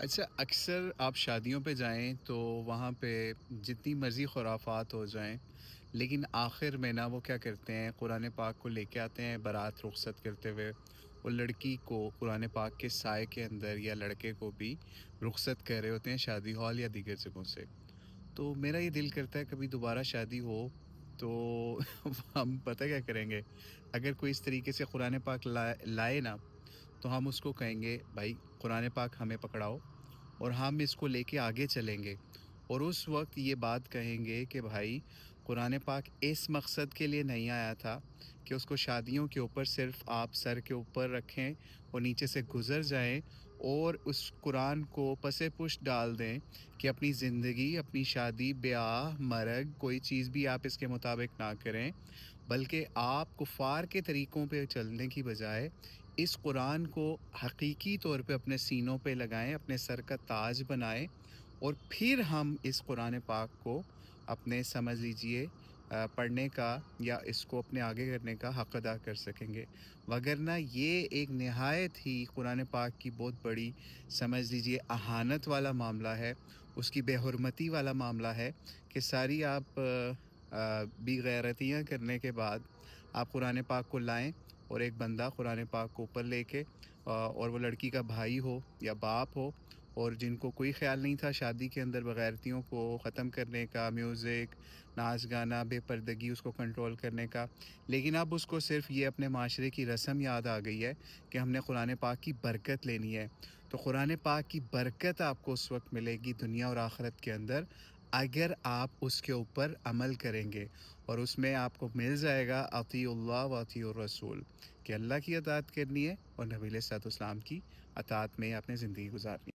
اچھا، اکثر آپ شادیوں پہ جائیں تو وہاں پہ جتنی مرضی خرافات ہو جائیں، لیکن آخر میں نا وہ کیا کرتے ہیں، قرآن پاک کو لے کے آتے ہیں بارات رخصت کرتے ہوئے، وہ لڑکی کو قرآن پاک کے سائے کے اندر یا لڑکے کو بھی رخصت کر رہے ہوتے ہیں شادی ہال یا دیگر جگہوں سے۔ تو میرا یہ دل کرتا ہے کبھی دوبارہ شادی ہو تو ہم پتہ کیا کریں گے، اگر کوئی اس طریقے سے قرآن پاک لائے نا، تو ہم اس کو کہیں گے بھائی قرآن پاک ہمیں پکڑاؤ، اور ہم اس کو لے کے آگے چلیں گے، اور اس وقت یہ بات کہیں گے کہ بھائی قرآن پاک اس مقصد کے لیے نہیں آیا تھا کہ اس کو شادیوں کے اوپر صرف آپ سر کے اوپر رکھیں اور نیچے سے گزر جائیں اور اس قرآن کو پس پشت ڈال دیں کہ اپنی زندگی، اپنی شادی، بیاہ، مرگ، کوئی چیز بھی آپ اس کے مطابق نہ کریں، بلکہ آپ کفار کے طریقوں پہ چلنے کی بجائے اس قرآن کو حقیقی طور پہ اپنے سینوں پہ لگائیں، اپنے سر کا تاج بنائیں، اور پھر ہم اس قرآن پاک کو اپنے سمجھ لیجئے پڑھنے کا یا اس کو اپنے آگے کرنے کا حق ادا کر سکیں گے۔ وگرنہ یہ ایک نہایت ہی قرآن پاک کی بہت بڑی سمجھ لیجئے اہانت والا معاملہ ہے، اس کی بے حرمتی والا معاملہ ہے کہ ساری آپ بے غیرتیاں کرنے کے بعد آپ قرآن پاک کو لائیں، اور ایک بندہ قرآن پاک کو اوپر لے کے اور وہ لڑکی کا بھائی ہو یا باپ ہو، اور جن کو کوئی خیال نہیں تھا شادی کے اندر بغیرتیوں کو ختم کرنے کا، میوزک، ناچ گانا، بے پردگی اس کو کنٹرول کرنے کا، لیکن اب اس کو صرف یہ اپنے معاشرے کی رسم یاد آ گئی ہے کہ ہم نے قرآن پاک کی برکت لینی ہے۔ تو قرآن پاک کی برکت آپ کو اس وقت ملے گی دنیا اور آخرت کے اندر، اگر آپ اس کے اوپر عمل کریں گے، اور اس میں آپ کو مل جائے گا اطیع اللہ و اطیع الرسول، کہ اللہ کی اطاعت کرنی ہے اور نبی علیہ الصلوۃ والسلام کی اطاعت میں اپنی زندگی گزارنی ہے۔